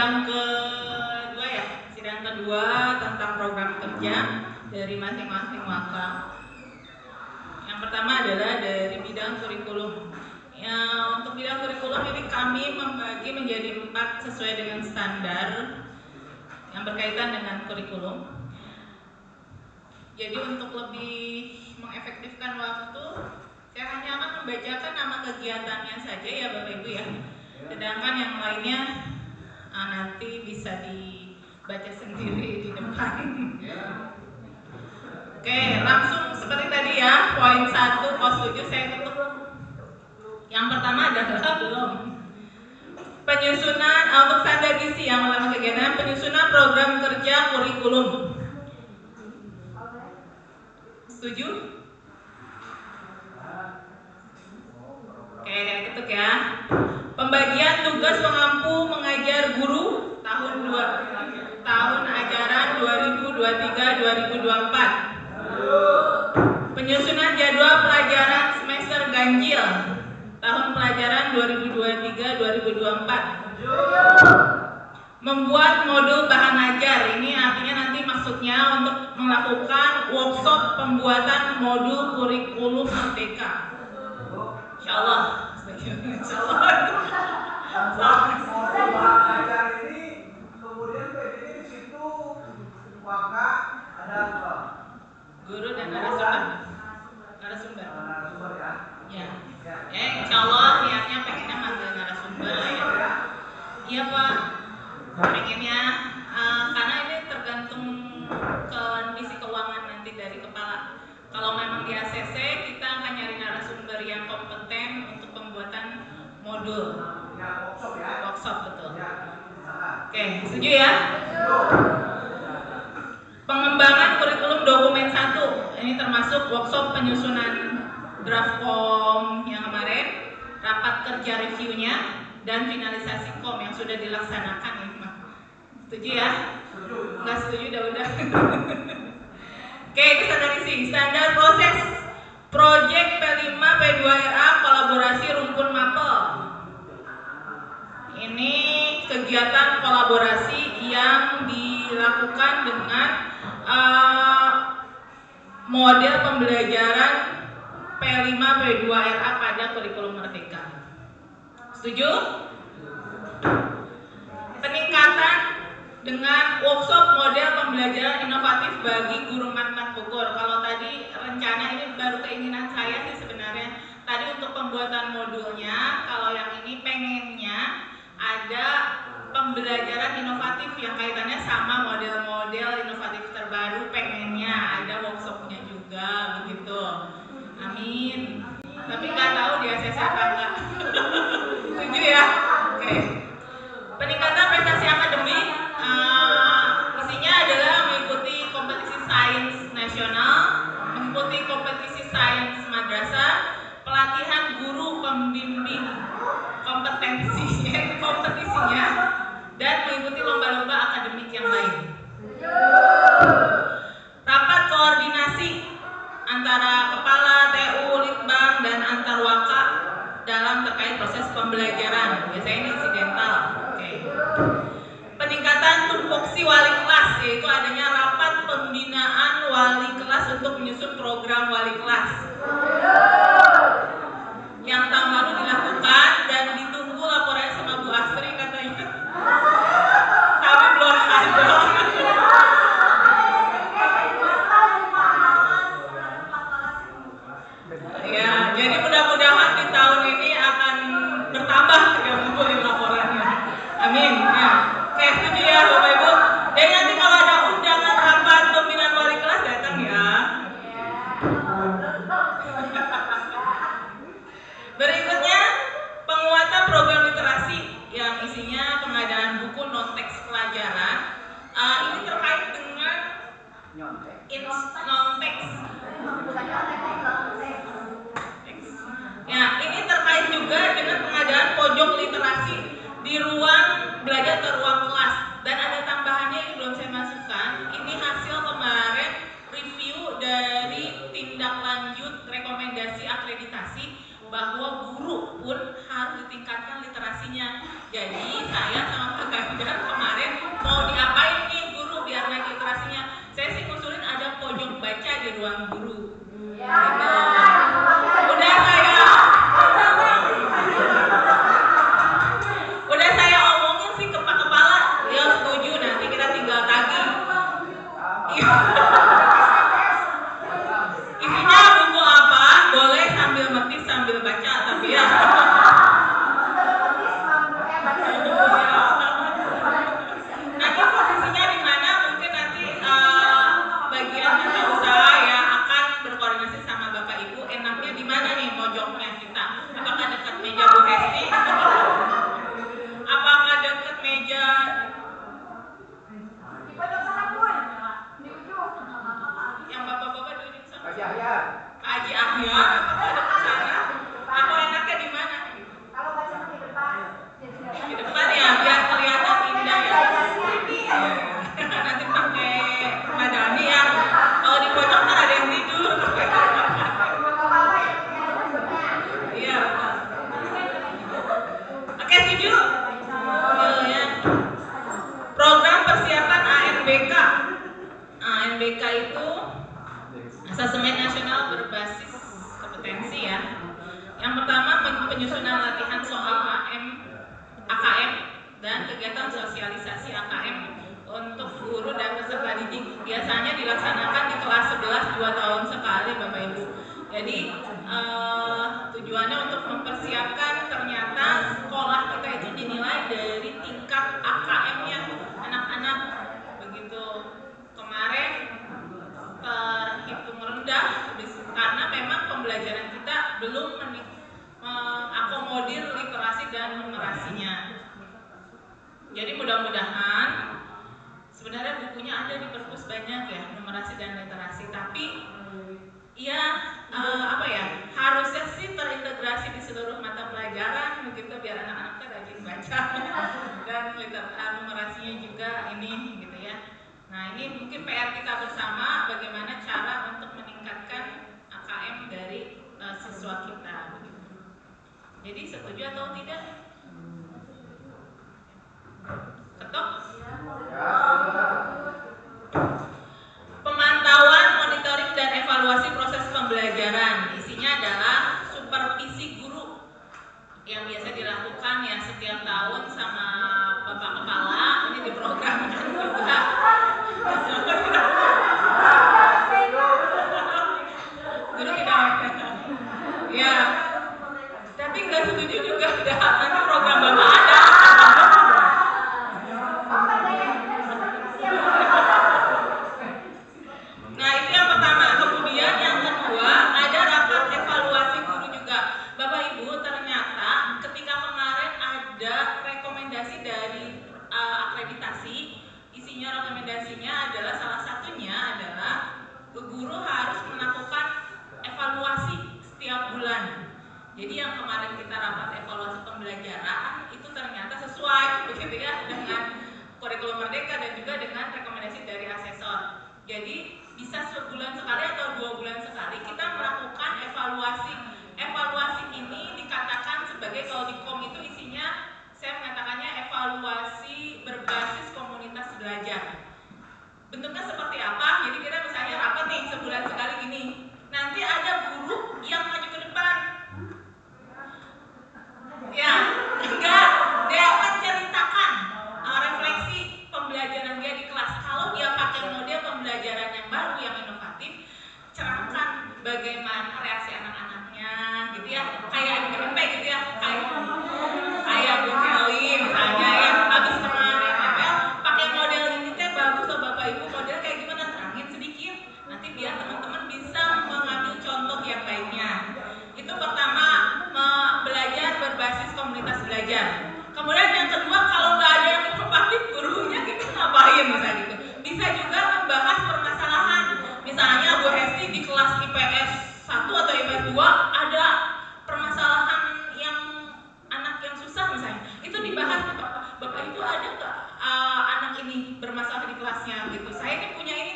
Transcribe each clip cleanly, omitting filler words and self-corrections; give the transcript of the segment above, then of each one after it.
sidang kedua ya, sidang kedua tentang program kerja dari masing-masing waka. Yang pertama adalah dari bidang kurikulum. Ya, untuk bidang kurikulum ini kami membagi menjadi 4 sesuai dengan standar yang berkaitan dengan kurikulum. Jadi untuk lebih mengefektifkan waktu, saya hanya akan membacakan nama kegiatannya saja ya Bapak Ibu ya. Sedangkan yang lainnya nanti bisa dibaca sendiri di depan. Oke, langsung seperti tadi ya, poin 1 pos 7 saya tutup. Yang pertama adalah belum. Penyusunan untuk standar gizi yang pertama kegiatan penyusunan program kerja kurikulum. Setuju? Oke, kayak gitu ya. Pembagian tugas pengampu mengajar guru tahun ajaran 2023-2024. Penyusunan jadwal pelajaran semester ganjil tahun pelajaran 2023-2024. Membuat modul bahan ajar, ini artinya nanti maksudnya untuk melakukan workshop pembuatan modul kurikulum merdeka. Insyaallah. Modul bahan ajar ini kemudian PDD di situ maka ada apa? Guru dan narasumber. Narasumber ya. Ya, insyaallah niatnya pengennya manggil narasumber ya. Iya Pak. Pengennya karena ini tergantung kondisi keuangan nanti dari kepala. Kalau memang di ACC kita akan nyari narasumber yang kompeten untuk pembuatan modul. Ya, workshop ya. Workshop betul. Ya. Oke, setuju ya? Pengembangan kurikulum dokumen 1. Ini termasuk workshop penyusunan draft form yang kemarin, rapat kerja reviewnya, dan finalisasi kom yang sudah dilaksanakan ini. Setuju ya? Nggak setuju udah. Oke, itu standar isi. Standar proses Project P5 P2RA kolaborasi rumpun mapel. Ini kegiatan kolaborasi yang dilakukan dengan model pembelajaran P5 P2RA pada kurikulum merdeka. Setuju? Peningkatan dengan workshop model pembelajaran inovatif bagi guru matematika Bogor. Kalau tadi rencana ini baru keinginan saya sih sebenarnya. Tadi untuk pembuatan modulnya, kalau yang ini pengennya ada pembelajaran inovatif yang kaitannya sama model-model inovatif terbaru, pengennya ada workshopnya juga begitu. Amin. Tapi nggak tahu di ACC apa enggak. Setuju ya? Oke. Peningkatan prestasi akademik isinya adalah mengikuti kompetisi sains nasional, mengikuti kompetisi sains madrasah, pelatihan guru pembimbing kompetisinya, dan mengikuti lomba-lomba akademik yang lain. Rapat koordinasi antara kepala TU, Litbang, dan antar waka dalam terkait proses pembelajaran. Biasanya ini insidental. Oke. Peningkatan tupoksi wali kelas, yaitu adanya rapat pembinaan wali kelas untuk menyusun program wali kelas. Yang tahun lalu dilakukan dan ditunggu laporannya sama Bu Astri katanya. Tapi belum ada. Ya, jadi mudah-mudahan di tahun ini akan bertambah yang ngumpulin laporannya. Amin. Ya. Oke, setuju ya Bapak Ibu. Dan nanti kalau ada undangan rapat pembinaan wali kelas datang ya. Berikutnya penguatan program literasi yang isinya pengadaan buku non-teks pelajaran. Ini terkait dengan non-teks. Ya, ini terkait juga dengan pengadaan pojok literasi di ruang belajar atau ruang kelas. Dan ada tambahannya ini belum saya masukkan. Ini hasil kemarin review dari tindak lanjut rekomendasi akreditasi bahwa guru pun harus ditingkatkan literasinya. Jadi saya sama Pak Ganjar kemarin Ya. Program persiapan ANBK. ANBK itu Asesmen Nasional Berbasis Kompetensi ya. Yang pertama penyusunan latihan soal AKM dan kegiatan sosialisasi AKM untuk guru dan peserta didik. Biasanya dilaksanakan di kelas 11 2 tahun sekali Bapak Ibu. Jadi tujuannya untuk mempersiapkan, ternyata sekolah kita itu dinilai dari tingkat AKM-nya anak-anak begitu. Kemarin terhitung rendah karena memang pembelajaran kita belum mengakomodir literasi dan numerasinya. Jadi mudah-mudahan sebenarnya bukunya ada di perpus banyak ya, numerasi dan literasi, tapi ya harusnya sih terintegrasi di seluruh mata pelajaran begitu biar anak-anaknya rajin baca dan numerasinya juga ini gitu ya. Nah, ini mungkin PR kita bersama bagaimana cara untuk meningkatkan AKM dari siswa kita begitu. Jadi setuju atau tidak? Ketok? Pemantauan, monitoring dan evaluasi proses pembelajaran. Isinya adalah supervisi guru yang biasa dilakukan ya setiap tahun sama Bapak Kepala. Ini diprogramkan juga. Guru kita ya, tapi nggak setuju juga udah nanti program Bapak ada. Nah itu yang pertama. Kemudian yang kedua ada rapat evaluasi guru juga. Bapak Ibu, ternyata ketika kemarin ada rekomendasi dari akreditasi, isinya rekomendasinya adalah salah satunya adalah guru harus melakukan evaluasi setiap bulan. Jadi yang kemarin kita rapat evaluasi pembelajaran itu ternyata sesuai begitu ya dengan kurikulum Merdeka dan juga dengan rekomendasi dari asesor. Jadi bisa sebulan sekali atau 2 bulan sekali kita melakukan evaluasi. Evaluasi ini dikatakan sebagai, kalau di KOM itu isinya saya mengatakannya evaluasi berbasis komunitas belajar. Bentuknya seperti apa? Jadi kita misalnya rapat nih sebulan sekali gini. Nanti ada guru yang maju ke depan. Ya, enggak, dia menceritakan refleksi pembelajaran dia di kelas. Kalau dia pakai model pembelajaran yang baru, yang inovatif, cerahkan bagaimana reaksi anak-anaknya, gitu ya. Kayak MP gitu ya, kayak Bu Kelly misalnya yang habis kemarin ya, pakai model ini teh bagus loh Bapak Ibu, model kayak gimana, terangin sedikit, nanti biar teman-teman bisa mengambil contoh yang lainnya. Itu pertama, belajar berbasis komunitas belajar. Kemudian yang kedua, kalau nggak ada yang inovatif gurunya, kita ngapain bisa gitu. Bisa juga membahas permasalahan. Misalnya Bu Hesti di kelas IPS 1 atau IPS 2 ada permasalahan yang anak yang susah misalnya. Itu dibahas, Bapak Ibu ada nggak anak ini bermasalah di kelasnya gitu. Saya ini punya ini,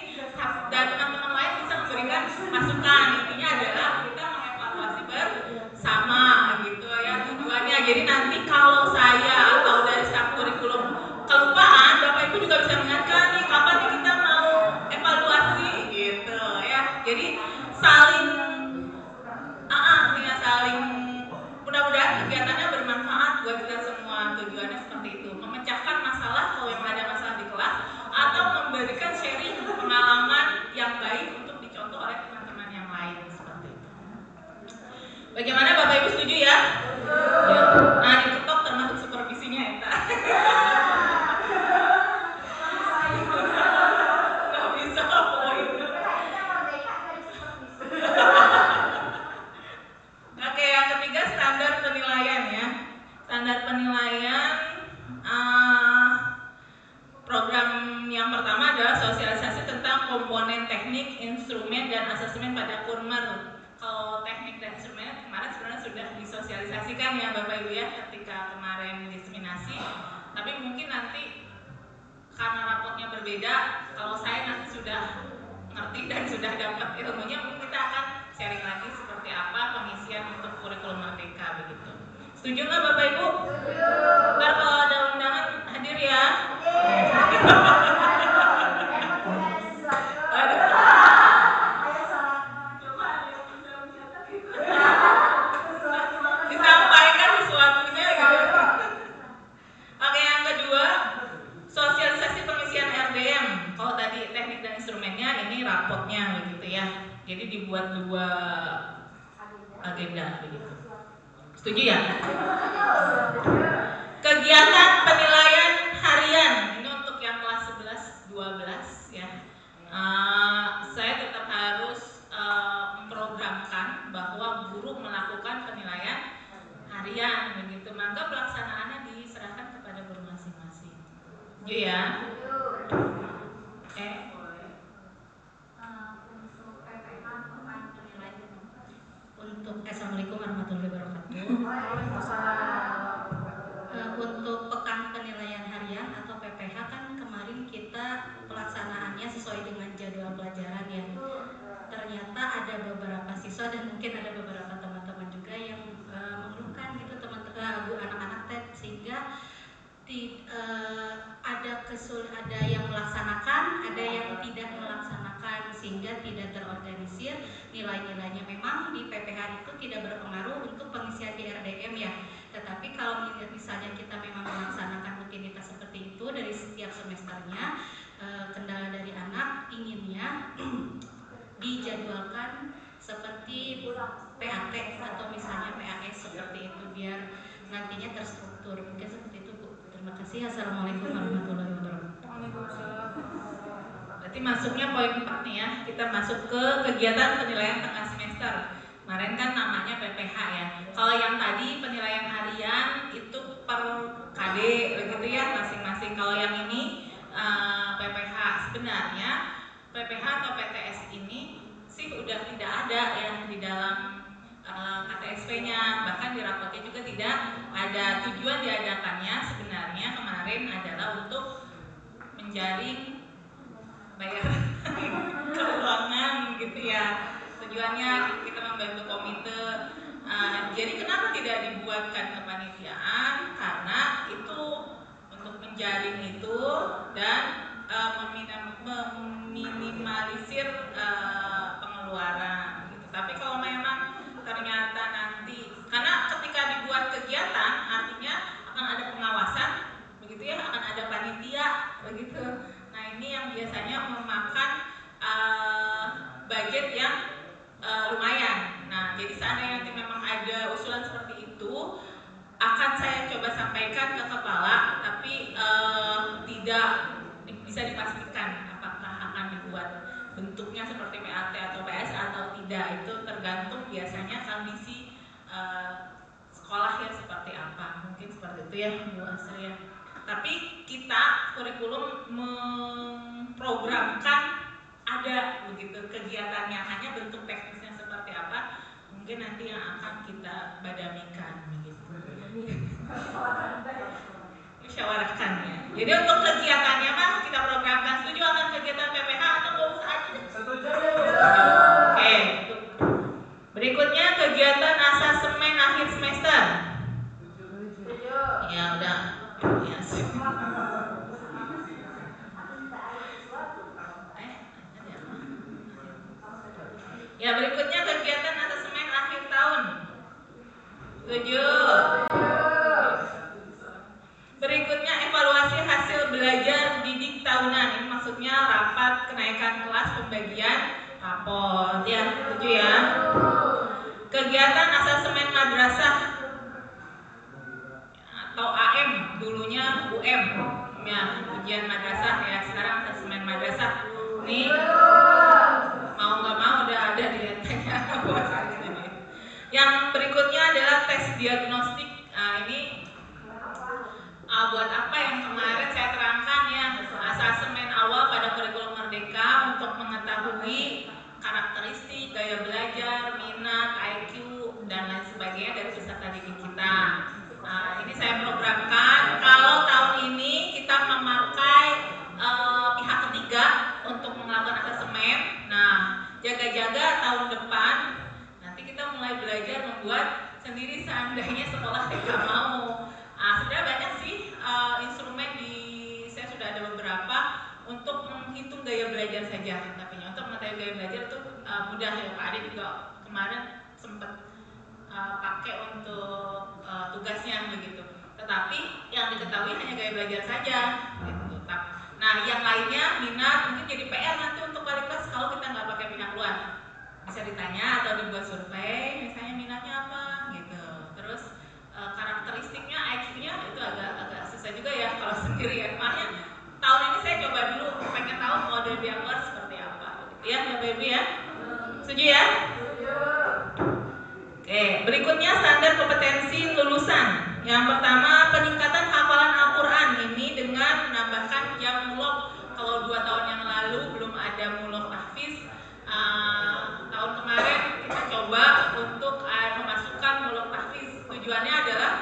dan teman-teman lain bisa memberikan masukan. Intinya adalah kita mengevaluasi bersama gitu ya tujuannya. Jadi nanti kalau saya atau dari staf kurikulum kelupaan, Bapak Ibu juga bisa mengingatkan nih kapan nih kita mau evaluasi gitu ya. Jadi saling mudah-mudahan kegiatannya bermanfaat buat kita semua. Tujuannya seperti itu, memecahkan masalah kalau yang ada masalah di kelas, atau memberikan sharing pengalaman yang baik untuk dicontoh oleh teman-teman yang lain seperti itu. Bagaimana Bapak Ibu, setuju ya? Ya. Nah, diketok termasuk supervisinya ya, Pak. Nggak bisa poin. Oke, yang ketiga standar penilaian ya. Standar penilaian, program yang pertama adalah sosialisasi tentang komponen teknik, instrumen, dan asesmen pada kurmer. Kalau teknik dan instrumennya kemarin sebenarnya sudah disosialisasikan ya Bapak Ibu ya ketika kemarin diseminasi. Tapi mungkin nanti karena rapotnya berbeda, kalau saya nanti sudah ngerti dan sudah dapat ilmunya, mungkin kita akan sharing lagi seperti apa pengisian untuk kurikulum Merdeka begitu. Setuju nggak Bapak Ibu? Setuju. Ntar kalau ada undang Disampaikan sesuatunya gitu. Oke, yang kedua, sosialisasi pengisian RDM. Kalau tadi teknik dan instrumennya, ini rapotnya begitu ya. Jadi dibuat 2 agenda begitu. Setuju ya? Kegiatan penilaian harian. Ini untuk yang kelas 11, 12 ya. Saya tetap harus memprogramkan bahwa guru melakukan penilaian harian begitu. Maka pelaksanaannya diserahkan kepada guru masing-masing. Setuju ya? Untuk Assalamualaikum warahmatullahi wabarakatuh. Untuk pekan penilaian harian atau PPH kan kemarin kita pelaksanaannya sesuai dengan jadwal pelajaran ya. Ternyata ada beberapa siswa dan mungkin ada beberapa teman-teman juga yang mengeluhkan gitu teman-teman anak-anak TET sehingga ada yang melaksanakan, ada yang tidak melaksanakan sehingga tidak terorganisir nilai-nilainya. Memang di PPH itu tidak berpengaruh untuk pengisian di RDM ya. Tetapi kalau misalnya kita memang melaksanakan rutinitas seperti itu dari setiap semesternya, kendala dari anak inginnya dijadwalkan seperti PAT atau misalnya PAS seperti itu biar nantinya terstruktur. Mungkin seperti itu Bu. Terima kasih. Assalamualaikum warahmatullahi wabarakatuh. Berarti masuknya poin 4 nih ya. Kita masuk ke kegiatan penilaian tengah semester. Kemarin kan namanya PPH ya. Kalau yang tadi penilaian harian itu per KD begitu ya masing-masing. Kalau yang ini PPH, sebenarnya PPH atau PTS ini sih udah tidak ada ya di dalam KTSP-nya, bahkan di rapotnya juga tidak ada. Tujuan diadakannya sebenarnya kemarin adalah untuk menjaring bayaran keuangan gitu ya. Tujuannya kita membantu komite. Jadi kenapa tidak dibuatkan kepanitiaan? Karena itu untuk menjaring itu dan meminimalisir pengeluaran gitu. Tapi kalau memang ternyata nanti, karena ketika dibuat kegiatan artinya akan ada pengawasan begitu ya, akan ada panitia begitu. Nah ini yang biasanya memakan budget yang lumayan. Nah jadi seandainya nanti memang ada usulan seperti itu, akan saya coba sampaikan ke kepala, tapi tidak bisa dipastikan apakah akan dibuat bentuknya seperti PAT atau PS atau tidak. Itu tergantung biasanya kondisi sekolahnya seperti apa. Mungkin seperti itu ya Bu Asri ya. Tapi kita kurikulum memprogramkan ada begitu kegiatannya, hanya bentuk teknisnya seperti apa mungkin nanti yang akan kita badamikan begitu. Musyawarahkan ya. Jadi untuk kegiatannya mah kita programkan. Setuju akan kegiatan PPH atau nggak usah aja? Setuju. Oke. Berikutnya kegiatan asasemen akhir semester. Setuju. Ya udah. Ya. Ya berikutnya kegiatan asasemen akhir tahun. Setuju. Berikutnya evaluasi hasil belajar didik tahunan. Ini maksudnya rapat kenaikan kelas pembagian rapor. Ya, setuju ya. Kegiatan asasemen madrasah atau AM, dulunya UM. Ya, ujian madrasah ya, sekarang asasemen madrasah. Nih mau nggak mau udah ada di lentengnya. Yang berikutnya adalah tes diagnostik. Nah, ini buat apa yang kemarin saya terangkan ya, asasemen awal pada kurikulum Merdeka untuk mengetahui karakteristik, gaya belajar, minat, IQ, dan lain sebagainya dari peserta didik kita. Ini saya programkan kalau tahun ini kita memakai pihak ketiga untuk melakukan asasemen. Nah, jaga-jaga tahun depan nanti kita mulai belajar membuat sendiri seandainya sekolah tidak mau. Sebenarnya banyak sih instrumen di kemarin sempat pakai untuk tugasnya begitu. Tetapi yang diketahui hanya gaya belajar saja gitu. Nah yang lainnya minat mungkin jadi PR nanti untuk wali kelas kalau kita nggak pakai pihak luar, bisa ditanya atau dibuat survei misalnya minatnya apa gitu. Terus karakteristiknya IQ-nya itu agak susah juga ya kalau sendiri ya. Makanya tahun ini saya coba dulu pengen tahu model pihak luar seperti apa ya Bapak Ibu ya. Setuju ya? Oke, berikutnya standar kompetensi lulusan. Yang pertama, peningkatan hafalan Al-Quran ini dengan menambahkan jam mulok. Kalau 2 tahun yang lalu belum ada mulok tahfiz, tahun kemarin kita coba untuk memasukkan mulok tahfiz. Tujuannya adalah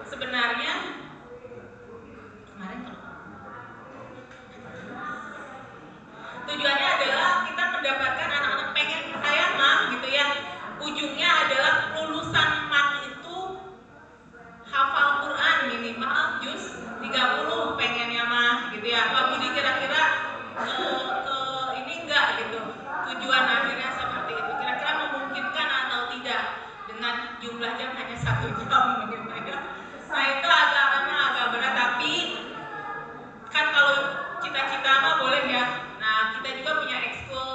sebenarnya tujuannya adalah kita mendapatkan anak-anak pengen saya mah gitu ya. Ujungnya adalah lulusan mat itu hafal Quran minimal juz 30 pengennya mah gitu ya. Pak Budi kira-kira ke ini enggak gitu. Tujuan akhirnya seperti itu. Kira-kira memungkinkan atau tidak dengan jumlah jam hanya 1 jam gitu ya. Nah itu memang agak berat, tapi kan kalau cita-cita mah boleh ya. Nah kita juga punya ekskul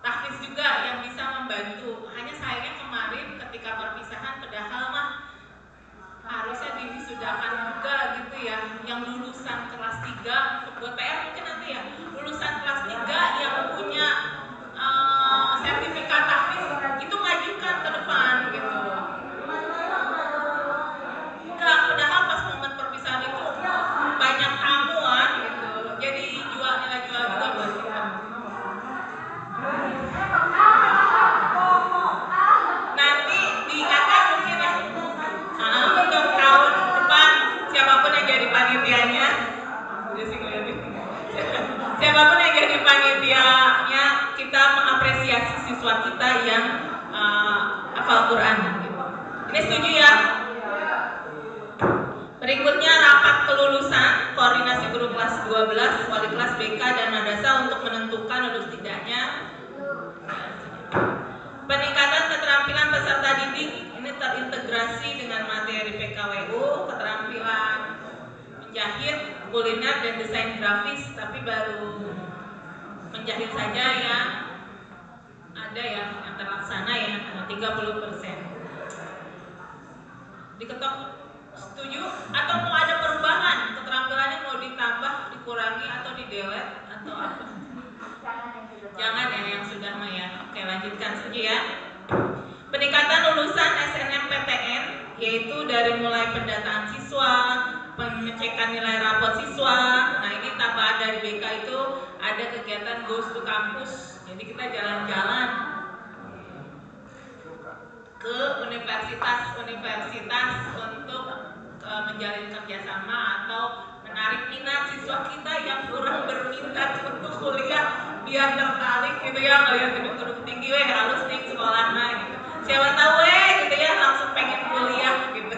tahfiz juga yang bisa membantu. Hanya sayangnya kemarin ketika perpisahan padahal mah harusnya diwisudahkan juga gitu ya. Yang lulusan kelas 3 buat PR mungkin nanti ya. Lulusan kelas 3 yang punya sertifikat tahfiz itu majukan ke depan gitu. Enggak, padahal pas momen perpisahan itu banyak tamuan gitu. Jadi nilai jual juga buat kita. Nanti diingatkan mungkin ya untuk tahun depan siapapun yang jadi panitianya, siapapun yang jadi panitianya, kita mengapresiasi siswa kita yang hafal Quran. Ini setuju ya? Berikutnya rapat kelulusan koordinasi guru kelas 12, wali kelas BK dan madrasah untuk menentukan lulus tidaknya. Peningkatan keterampilan peserta didik ini terintegrasi dengan materi PKWU, keterampilan menjahit, kuliner dan desain grafis, tapi baru menjahit saja yang ada yang terlaksana ya 30%. Diketok. Setuju? Atau mau ada perubahan? Keterampilannya mau ditambah, dikurangi, atau di-delete, atau apa? Jangan ya yang sudah mah ya. Oke lanjutkan, setuju ya? Peningkatan lulusan SNMPTN yaitu dari mulai pendataan siswa, pengecekan nilai rapot siswa. Nah ini tambahan dari BK itu ada kegiatan Goes to Campus. Jadi kita jalan-jalan ke universitas-universitas untuk menjalin kerjasama atau menarik minat siswa kita yang kurang berminat untuk kuliah biar tertarik gitu ya, ngeliat gedung-gedung tinggi halus nih sekolahnya gitu. Siapa tahu gitu ya langsung pengen kuliah gitu.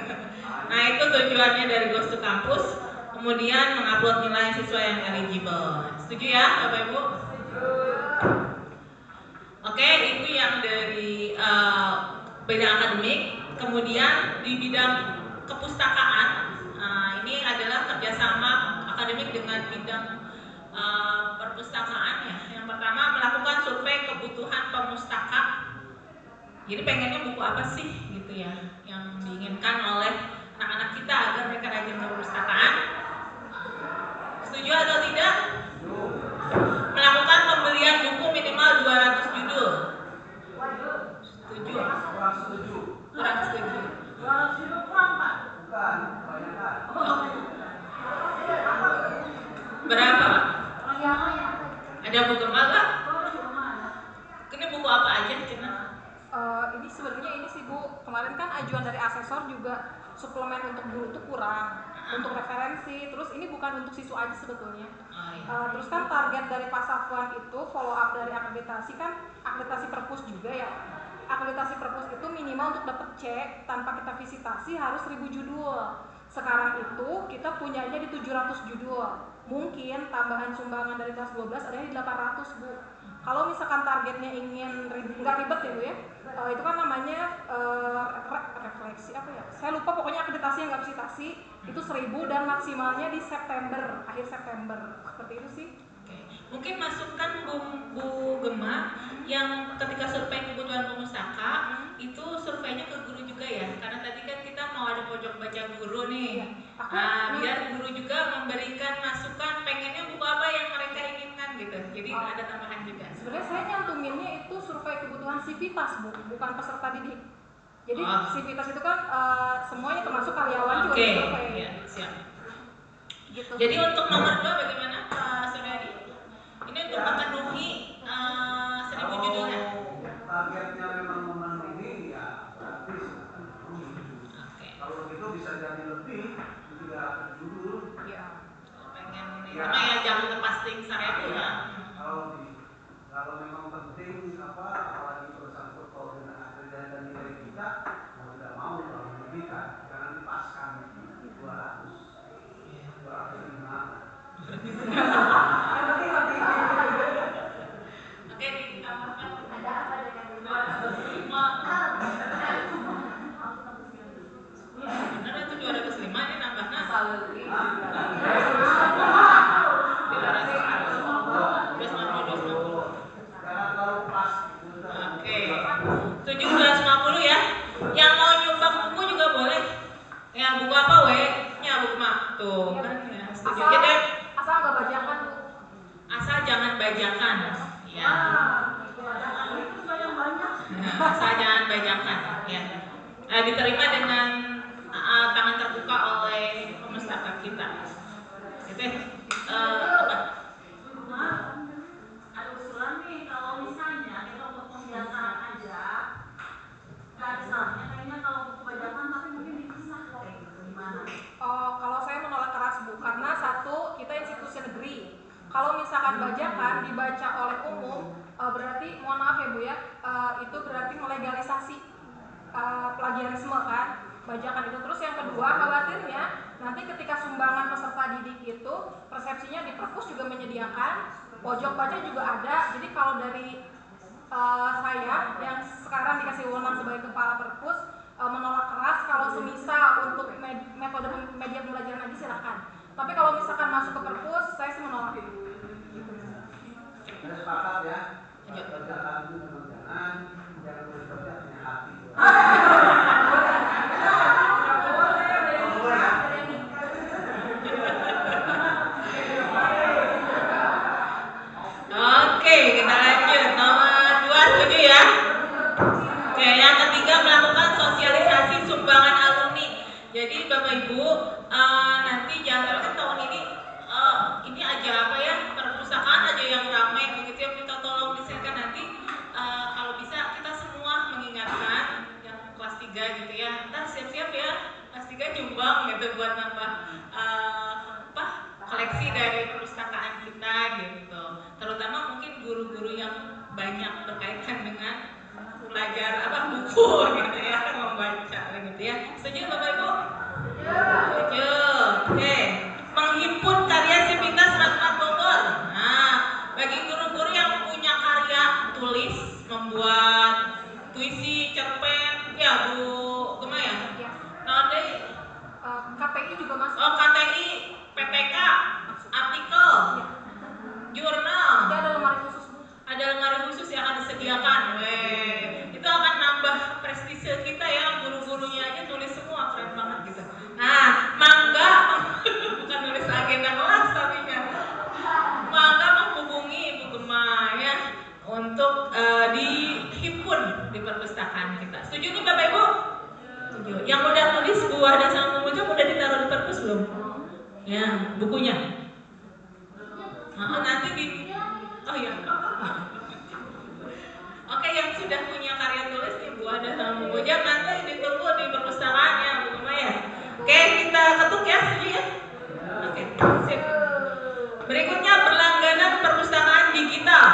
Nah itu tujuannya dari Goes to Campus. Kemudian mengupload nilai siswa yang eligible. Setuju ya Bapak Ibu? Oke, itu yang dari bidang akademik. Kemudian di bidang kepustakaan, ini adalah kerjasama akademik dengan bidang perpustakaan ya. Yang pertama melakukan survei kebutuhan pemustaka. Jadi pengennya buku apa sih gitu ya yang diinginkan oleh anak-anak kita agar mereka rajin ke perpustakaan. Setuju atau tidak? Melakukan pembelian buku minimal 200 judul. Setuju? Kurang setuju. Kurang setuju. 200 judul kurang Pak? Bukan, kebanyakan. Berapa Pak? Ada buku apa? Ini buku apa aja Cina? Ini sebenarnya ini sih Bu, kemarin kan ajuan dari asesor juga suplemen untuk guru itu kurang, untuk referensi, terus ini bukan untuk siswa aja sebetulnya. Terus kan target dari Pak Safwan itu follow up dari akreditasi kan, akreditasi perpus juga ya. Akreditasi perpus itu minimal untuk dapat C tanpa kita visitasi harus 1000 judul. Sekarang itu kita punyanya di 700 judul. Mungkin tambahan sumbangan dari kelas 12 ada di 800 Bu. Kalau misalkan targetnya ingin nggak ribet ya Bu ya, itu kan namanya refleksi apa ya? Saya lupa, pokoknya akreditasi yang nggak harus citasi itu 1.000 dan maksimalnya di September, akhir September, seperti itu sih. Mungkin masukkan Bu Gema yang ketika survei kebutuhan pemustaka itu surveinya ke guru juga ya, karena tadi kan kita mau ada pojok baca guru nih. Biar guru juga memberikan masukan pengennya buku apa yang mereka inginkan gitu. Jadi ada tambahan juga. Sebenarnya saya nyantuminnya itu survei kebutuhan Civitas Bu, bukan peserta didik. Jadi Civitas itu kan semuanya termasuk karyawan juga survei. Iya, siap. Gitu. Jadi untuk nomor 2 bagaimana Pak Suryadi? Ini untuk memenuhi 1.000 judulnya. Targetnya memang memenuhi ya berarti silakan memenuhi. Kalau gitu bisa jadi lebih 300 judul. Iya. Pengen ini ya jangan lepas ting 1.000 ya. Kalau memang penting apalagi bersangkut paut dengan akreditasi dan nilai kita, mau tidak mau kalau lebihkan, jangan dipaskan 200, 205. Oke, ditambahkan. Ada apa dengan 205? Benar itu 205 ini nambahnya. Oke, 750 ya. Yang mau nyumbang buku juga boleh. Ya buku apa nya Bu Mak? Tuh kan ya. Setuju aja deh. Asal nggak bajakan Bu. Asal jangan bajakan. Ya. Asal jangan bajakan. Ya. Diterima dengan tangan terbuka oleh pemustaka kita. Gitu. Apa? Ada usulan nih, kalau misalnya kita untuk pembiasaan aja nggak ada salahnya kayaknya kalau buku bajakan tapi mungkin dipisah kayak gitu, gimana? Kalau saya menolak keras Bu, karena satu, kita institusi negeri. Kalau misalkan bajakan dibaca oleh umum, berarti mohon maaf ya Bu ya, itu berarti melegalisasi plagiarisme kan, bajakan itu. Terus yang kedua, khawatirnya nanti ketika sumbangan peserta didik itu persepsinya di perpus juga menyediakan, pojok baca juga ada. Jadi kalau dari saya yang sekarang dikasih wewenang sebagai kepala perpus, menolak keras kalau semisal untuk metode media pembelajaran lagi silahkan. Tapi kalau misalkan masuk ke perpus, saya sih menolak. Kita sepakat ya. Kerjaan itu jangan boleh kerja punya hati. Oke, kita lanjut. Nomor 2 setuju ya? Oke, yang ketiga melakukan sosialisasi sumbangan alumni. Jadi Bapak Ibu, nanti jangan kan tahun ini aja apa ya, perpustakaan aja yang ramai begitu ya, minta tolong disiapkan nanti kalau bisa kita semua mengingatkan yang kelas 3 gitu ya. Ntar siap-siap ya, kelas 3 nyumbang gitu buat nambah koleksi dari perpustakaan kita gitu. Terutama mungkin guru-guru yang banyak berkaitan dengan belajar buku gitu ya, membaca gitu ya. Setuju Bapak Ibu? Setuju. Oke. Menghimpun karya Civitas Matematika Bogor. Nah, bagi guru-guru yang punya karya tulis, membuat puisi, cerpen, ya Bu Gema ya. Nah, KPI juga masuk. Oh, KTI, PPK, artikel, jurnal. Jadi ada lemari khusus Bu. Ada lemari khusus yang akan disediakan. Itu akan nambah prestise kita ya, guru-gurunya aja tulis semua, keren banget gitu. Nah, mangga bukan nulis agenda kelas tapi ya. Mangga menghubungi Ibu Gema ya untuk dihimpun di perpustakaan kita. Setuju nih Bapak Ibu? Setuju. Yang udah tulis buah dan sama memuja udah ditaruh di perpus belum? Ya, bukunya. Nanti oh ya. Oke, yang sudah punya karya tulis nih Bu Ada sama Bu Moja, nanti ditunggu di perpustakaannya Bu Gema ya. Oke, kita ketuk ya, setuju ya? Oke, sip. Berikutnya berlangganan perpustakaan digital.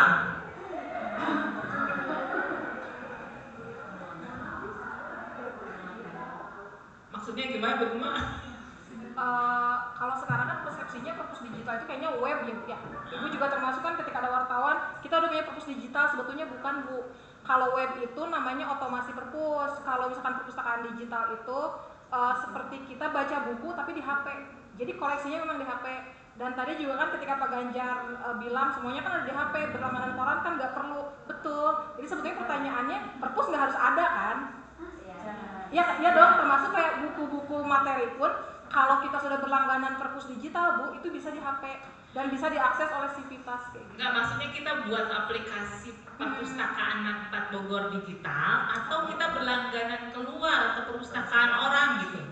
Maksudnya gimana Bu Gema? Kalau sekarang kan persepsi koleksinya perpus digital itu kayaknya web ya Bu ya. Ibu juga termasuk kan ketika ada wartawan, kita udah punya perpus digital, sebetulnya bukan Bu. Kalau web itu namanya otomasi perpus. Kalau misalkan perpustakaan digital itu seperti kita baca buku tapi di HP. Jadi koleksinya memang di HP. Dan tadi juga kan ketika Pak Ganjar bilang semuanya kan ada di HP, berlangganan koran kan nggak perlu. Betul. Jadi sebetulnya pertanyaannya, perpus nggak harus ada kan? Ya dong, termasuk kayak buku-buku materi pun kalau kita sudah berlangganan perpus digital Bu, itu bisa di HP dan bisa diakses oleh Civitas kayak gitu. Enggak, maksudnya kita buat aplikasi perpustakaan Maktab Bogor digital atau kita berlangganan keluar ke perpustakaan orang gitu?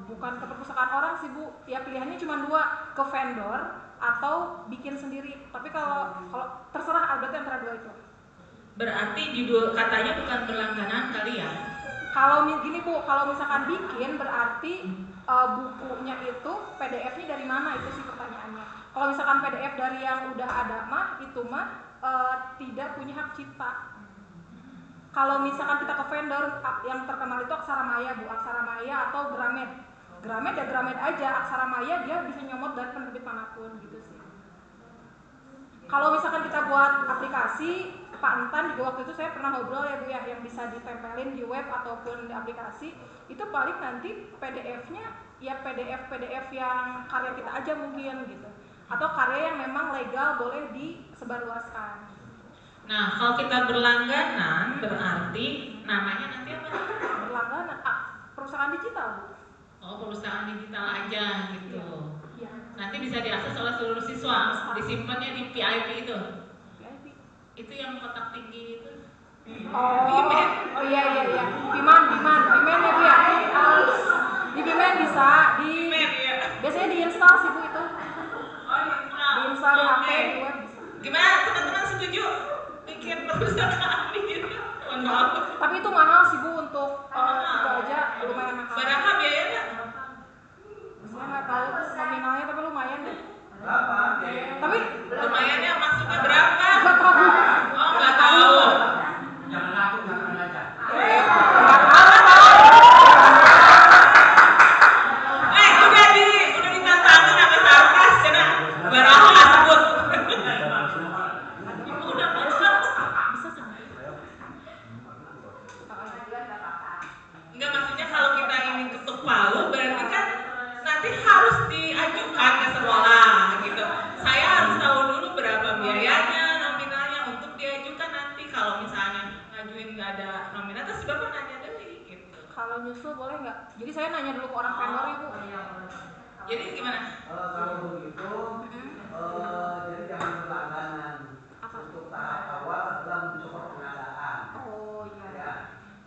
Bukan ke perpustakaan orang sih Bu, ya pilihannya cuma dua, ke vendor atau bikin sendiri. Tapi kalau terserah berarti antara dua itu. Berarti judul katanya bukan berlangganan kali ya? Kalau gini Bu, kalau misalkan bikin berarti bukunya itu PDF-nya dari mana, itu sih pertanyaannya. Kalau misalkan PDF dari yang udah ada mah itu mah tidak punya hak cipta. Kalau misalkan kita ke vendor, yang terkenal itu Aksara Maya Bu, Aksara Maya atau Gramet. Gramet ya Gramet aja, Aksara Maya dia bisa nyomot dari penerbit manapun gitu sih. Kalau misalkan kita buat aplikasi, Pak Entan juga waktu itu saya pernah ngobrol ya Bu ya, yang bisa ditempelin di web ataupun di aplikasi, itu paling nanti PDF-nya ya PDF yang karya kita aja mungkin gitu. Atau karya yang memang legal boleh disebarluaskan. Nah, kalau kita berlangganan berarti namanya nanti apa? Berlangganan perusahaan digital Bu. Oh, perusahaan digital aja gitu. Iya. Nanti bisa diakses oleh seluruh siswa. Disimpannya di PIP itu. PIP. Itu yang kotak tinggi itu. Oh iya. Biman ya Bu ya. Di Biman bisa ya. Biasanya diinstal sih Bu itu. Oh, Diinstal di HP, di web. Gimana teman-teman setuju bikin perpustakaan gitu? Maaf. Tapi itu mahal sih Bu, untuk itu aja lumayan mahal. Berapa biayanya? Saya nggak tahu nominalnya tapi lumayan deh. Berapa? Tapi Lumayannya maksudnya berapa? nggak tahu. Oh, nggak tahu. Jangan aku jangan aja. Udah ditantangin sama sarkas karena berapa nggak sebut. Udah masak. Bisa sampai. Enggak, maksudnya kalau kita ingin ketuk palu berarti kan nanti harus diajukan ke sekolah gitu. Saya harus tahu dulu berapa biayanya, nominalnya untuk diajukan nanti. Kalau misalnya ngajuin nggak ada nominal, terus Bapak nanya dulu gitu. Kalau nyusul boleh nggak? Jadi saya nanya dulu ke orang vendor ya Bu. Jadi gimana? Kalau begitu, jadi jangan berlangganan. Untuk tahap awal adalah mencoba pengadaan. Oh iya. Ya,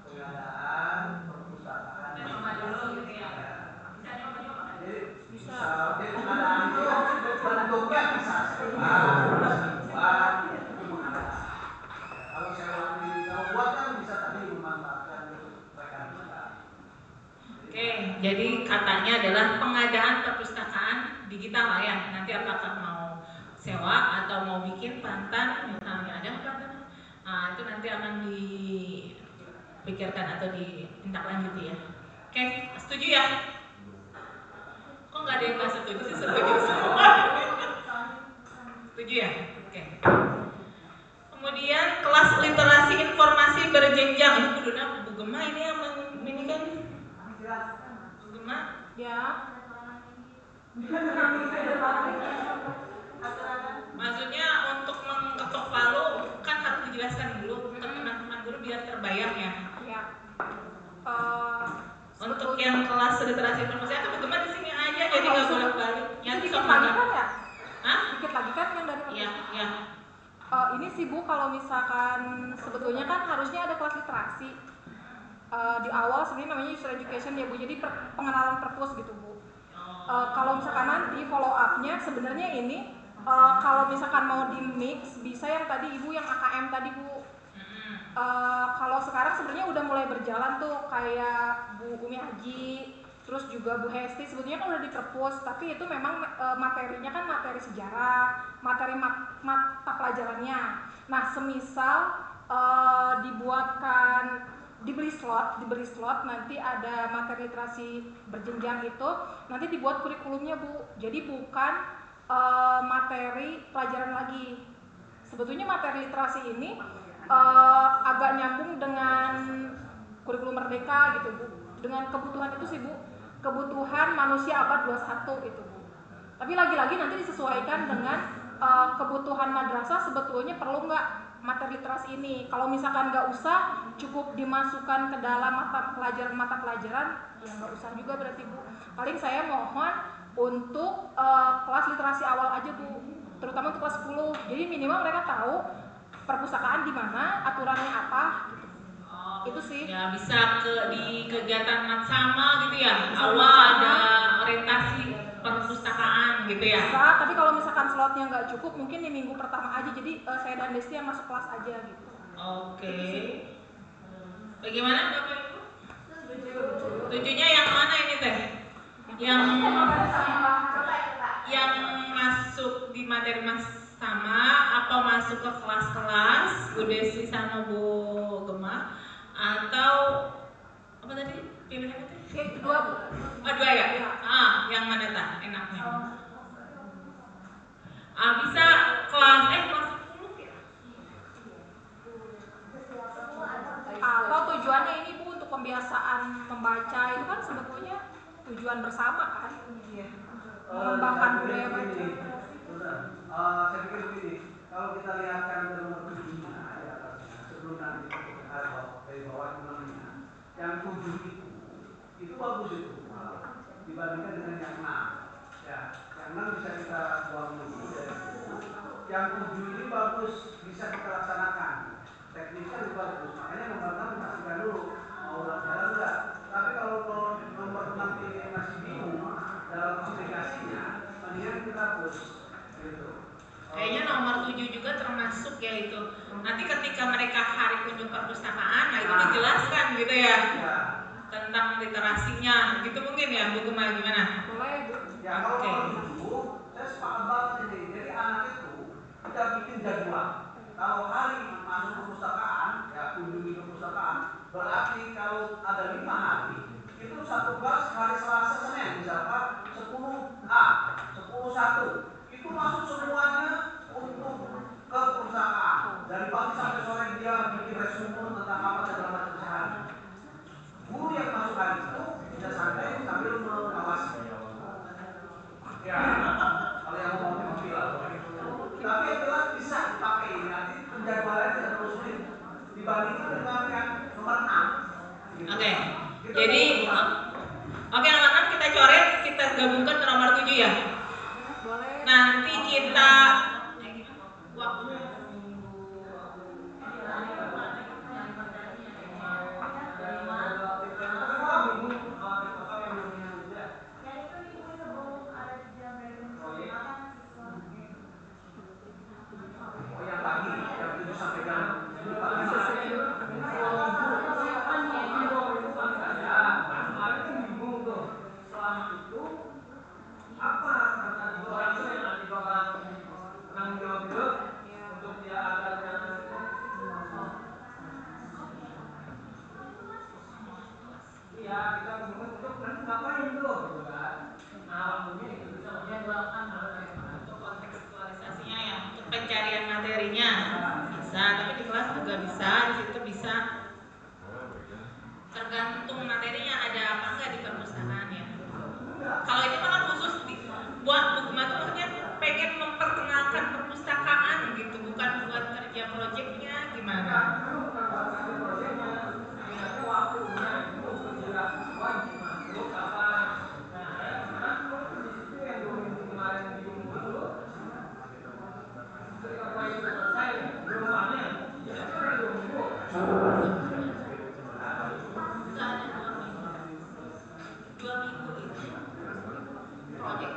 pengadaan perpustakaan. Gitu ya. Jadi bisa. Jadi pengadaan itu bentuknya bisa sewa, bisa dibuat, itu pengadaan. Kalau sewa kalau buat kan bisa tadi memanfaatkan rekan kita. Oke, jadi katanya adalah pengadaan perpustakaan digital lah ya. Nanti apakah mau sewa atau mau bikin pantan, misalnya ada pantan. Nah, itu nanti akan dipikirkan atau ditindaklanjuti ya. Oke, setuju ya? Kok nggak ada yang nggak setuju sih? Setuju semua. Setuju ya? Oke. Kemudian kelas literasi informasi berjenjang. Ini kuduna Bu Gema ini yang ini kan? Bu Gema? Ya. Maksudnya untuk mengetok palu kan harus dijelaskan dulu ke teman-teman guru biar terbayang ya. Ya. Untuk yang kelas literasi informasi itu bagaimana di sini aja jadi nggak bolak-balik. Yang Dikit sama lagi kan ya? Hah? Dikit lagi kan yang dari Iya, iya. ini sih Bu, kalau misalkan sebetulnya kan harusnya ada kelas literasi di awal, sebenarnya namanya user education ya Bu, jadi pengenalan perpus gitu Bu. Kalau misalkan nanti follow up-nya sebenarnya ini kalau misalkan mau di mix bisa yang tadi Ibu yang AKM tadi Bu. Kalau sekarang sebenarnya udah mulai berjalan tuh kayak Bu Umi Haji, terus juga Bu Hesti, sebetulnya kan udah di perpus, tapi itu memang materinya kan materi sejarah, materi mata pelajarannya. Nah, semisal dibuatkan diberi slot nanti ada materi literasi berjenjang itu nanti dibuat kurikulumnya Bu. Jadi bukan materi pelajaran lagi. Sebetulnya materi literasi ini agak nyambung dengan kurikulum Merdeka gitu Bu. Dengan kebutuhan itu sih Bu, kebutuhan manusia abad 21 itu Bu. Tapi lagi-lagi nanti disesuaikan dengan kebutuhan madrasah sebetulnya perlu nggak materi literasi ini. Kalau misalkan nggak usah, cukup dimasukkan ke dalam mata pelajaran ya nggak usah juga berarti Bu. Paling saya mohon untuk kelas literasi awal aja Bu, terutama untuk kelas 10. Jadi minimal mereka tahu perpustakaan di mana, aturannya apa gitu. Itu sih. Ya bisa di kegiatan Matsama gitu ya. Awal ada orientasi perpustakaan gitu ya. Bisa, tapi kalau misalkan slotnya nggak cukup, mungkin di minggu pertama aja. Jadi saya dan Desti yang masuk kelas aja gitu. Oke. Bagaimana Bapak Ibu? Tujuannya yang mana ini Teh? Yang masuk di materi Matsama apa masuk ke kelas-kelas Bu Desi sama Bu Gemma, atau apa tadi pilihannya teh? Kedua Bu. Dua ya? Yang mana tah enaknya? Bisa kelas 10 ya? Atau tujuannya ini Bu untuk pembiasaan membaca itu kan sebetulnya tujuan bersama kan? Mengembangkan budaya baca. Saya pikir begini, kalau kita lihat kan nomor 7-nya ya, sebelum nanti dari bawah nomornya, yang 7 itu bagus itu dibandingkan dengan yang 6. Ya, yang 6 bisa kita buang dulu dari itu. Yang 7 ini bagus, bisa kita laksanakan. Teknisnya juga bagus, makanya nomor 6 pastikan dulu mau jalan enggak. Tapi kalau nomor 6 ini masih bingung dalam komunikasinya, mendingan kita hapus gitu. Kayaknya nomor 7 juga termasuk ya itu. Nanti ketika mereka hari kunjung perpustakaan, nah itu dijelaskan gitu ya. Tentang literasinya, gitu mungkin ya Bu Gemma, gimana? Boleh Bu. Ya kalau nomor 7, saya sepakat banget ini. Jadi anak itu kita bikin jadwal. Kalau hari masuk perpustakaan, ya kunjungi perpustakaan, berarti kalau ada 5 hari, itu satu kelas hari Selasa Senin, misalkan 10A, 10-1. Itu masuk semuanya untuk ke perpustakaan. Dari pagi sampai sore dia bikin resume tentang apa segala macam sehari. Guru yang masuk hari itu bisa santai sambil mengawasi. Ya, kalau yang mau bilang. Tapi yang jelas bisa dipakai ini nanti penjadwalannya tidak terlalu sulit dibandingkan dengan yang nomor 6. Gitu. Oke. Jadi nomor 6 kita coret, kita gabungkan ke nomor 7 ya. Boleh. Nanti kita waktu yang pagi, jam 7 sampai jam 10 pagi. Selama itu apa kata orang penanggung jawab itu untuk dia agarnya iya kita ngomongin untuk nanti ngapain tuh gitu kan. Nah waktunya itu bisa menjadwalkan untuk kontekstualisasinya ya, untuk pencarian materinya bisa, tapi di kelas juga bisa, di situ bisa, tergantung materinya ada apa enggak di perpustakaan ya. Kalau ini malah khusus buat Bu Gemma tuh maksudnya pengen memperkenalkan perpustakaan gitu, bukan buat kerja proyeknya gimana? Waktunya itu sudah wajib masuk apa? Nah, itu yang 2 minggu kemarin bingung dulu. Ketika proyek selesai, belum panen. Itu ada 2 minggu. Nggak ada 2 minggu. 2 minggu itu proyek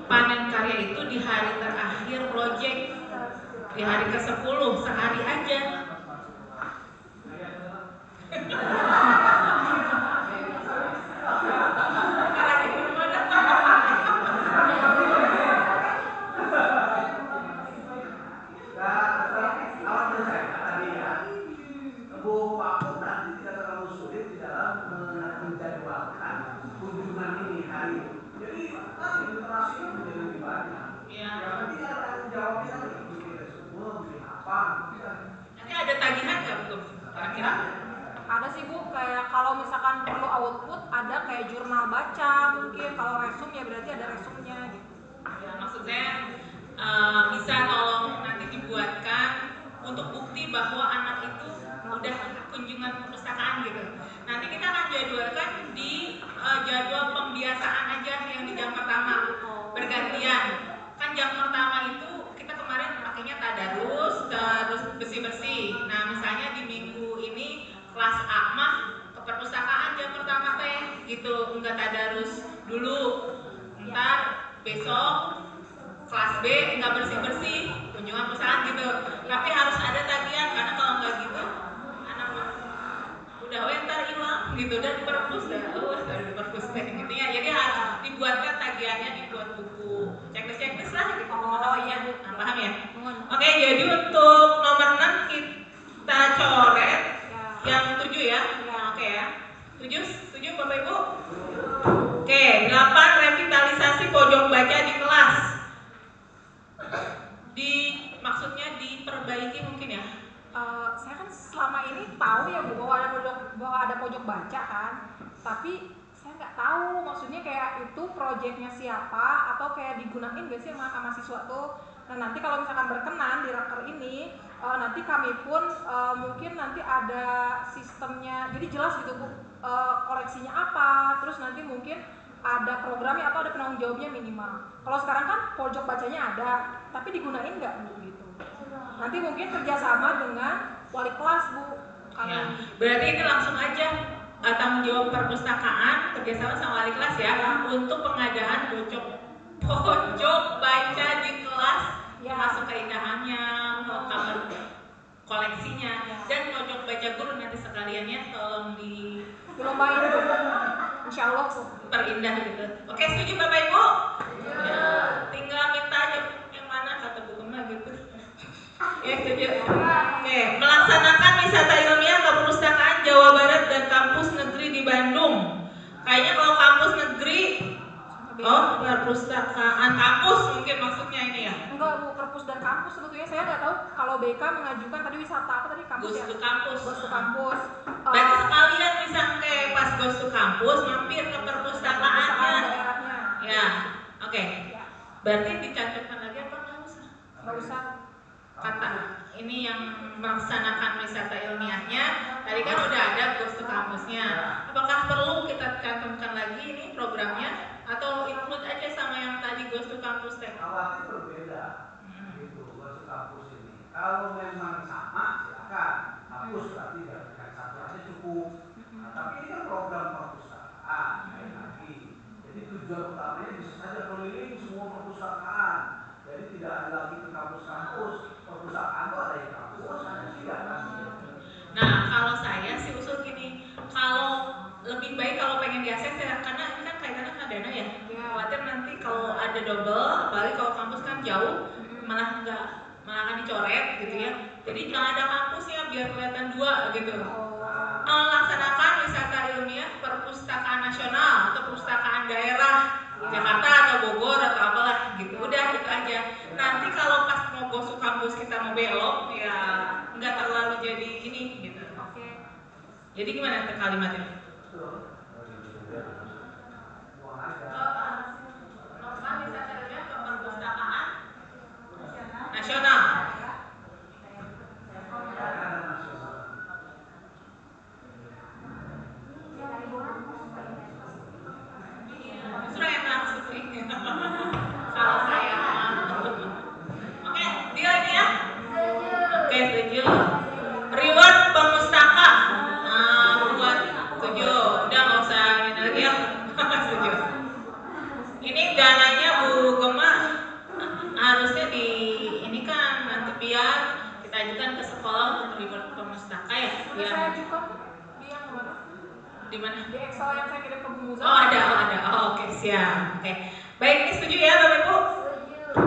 panen karya itu di hari terakhir proyek, di hari ke-10, sehari aja. Nanti ada tagihan nggak Bu? Kira-kira? Ada sih Bu, kayak kalau misalkan perlu output ada kayak jurnal baca, mungkin kalau resum ya berarti ada resumnya gitu. Ya, maksud saya bisa tolong nanti dibuatkan untuk bukti bahwa anak itu udah kunjungan perpustakaan gitu. Nanti kita akan jadwalkan di jadwal pembiasaan aja yang di jam pertama bergantian. Kan jam pertama itu kita kemarin pakainya tadarus terus bersih-bersih. Nah misalnya di minggu ini kelas A mah ke perpustakaan jam pertama teh gitu, enggak tadarus dulu. Ntar besok kelas B enggak bersih-bersih kunjungan perpustakaan gitu. Tapi harus ada tagihan, karena kalau enggak gitu anak udah ntar hilang gitu, dan perpus dari perpus gitu ya. Jadi harus dibuatkan tagihannya, dibuat buku checklist lah gitu. Iya Bu. Nah, paham ya? Oke, jadi untuk nomor 6 kita coret yang 7 ya. Oke ya. 7 Bapak Ibu. Oke, 8 revitalisasi pojok baca di kelas. Maksudnya diperbaiki mungkin ya. Saya kan selama ini tahu ya Bu bahwa ada pojok baca kan, tapi saya nggak tahu maksudnya kayak itu proyeknya siapa atau kayak digunain gak sih sama mahasiswa tuh. Nah nanti kalau misalkan berkenan di raker ini nanti kami pun mungkin nanti ada sistemnya, jadi jelas gitu Bu, koleksinya apa, terus nanti mungkin ada programnya atau ada penanggung jawabnya minimal. Kalau sekarang kan pojok bacanya ada, tapi digunain nggak Bu gitu. Nanti mungkin kerjasama dengan wali kelas Bu. Ya, berarti ini langsung aja tanggung jawab perpustakaan kerjasama sama wali kelas ya, untuk pengadaan pojok baca di kelas, masuk keindahannya, kamar koleksinya, dan pojok baca guru nanti sekaliannya tolong dilombain Bu. Insya Allah Bu. Perindah gitu. Oke, setuju Bapak Ibu? Ya, tinggal minta aja yang mana kata Bu Gema gitu. Ya, setuju. Oke, melaksanakan wisata ilmiah ke perpustakaan Jawa Barat dan kampus negeri di Bandung. Kayaknya kalau kampus negeri, perpustakaan kampus mungkin maksudnya ini ya. Enggak Bu, perpus dan kampus sebetulnya saya nggak tahu kalau BK mengajukan tadi wisata apa tadi kampus ya? Goes to kampus. Goes to kampus. Berarti sekalian bisa kayak pas goes to kampus mampir ke perpustakaannya. Daerahnya. Ya, oke. Ya. Berarti dicantumkan lagi apa nggak usah? Nggak usah. Kata ini yang melaksanakan wisata ilmiahnya tadi kan udah ada goes to kampusnya. Apakah perlu kita cantumkan lagi ini programnya atau include aja sama yang tadi goes to kampus teh? Awalnya berbeda, gitu, goes to kampus ini. Kalau memang sama, silakan. Hapus berarti yang satu aja cukup. Nah, tapi ini kan program perpustakaan, lain lagi. Jadi tujuan utamanya bisa saja keliling semua perpustakaan. Jadi tidak ada lagi ke kampus-kampus. Perpustakaan itu ada yang kampus, ada tidak kan? Nah, kalau saya sih usul gini, kalau lebih baik kalau pengen di ACC ya, karena ini kan kaitannya sama dana ya. Khawatir nanti kalau ada double, apalagi kalau kampus kan jauh, malah akan dicoret gitu ya. Jadi jangan ada kampusnya biar kelihatan dua gitu. Melaksanakan wisata ilmiah perpustakaan nasional atau perpustakaan daerah Jakarta atau Bogor atau apalah gitu. Udah itu aja. Nanti kalau pas mau gosok kampus kita mau belok ya nggak terlalu jadi ini gitu. Oke. Jadi gimana kalimatnya? Melakukan wisata ilmiah ke perpustakaan nasional. Justru enak Supri. Kalau saya oke, dia ini ya. Oke, setuju. Reward pemustaka. Buat setuju. Udah nggak usah ini lagi ya. Setuju. Ini dananya Bu Gema Sudah Iya. saya ajukan di yang mana? Di mana? Di Excel yang saya kirim ke Bu Muza. Oh ada. Oh, oke, siap. Oke. Baik, ini setuju ya Bapak Ibu?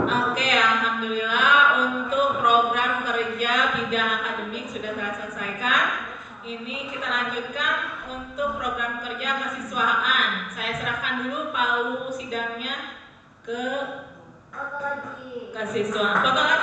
Oke, alhamdulillah untuk program kerja bidang akademik sudah terselesaikan. Ini kita lanjutkan untuk program kerja kesiswaan. Saya serahkan dulu palu sidangnya ke kesiswaan. Foto lagi.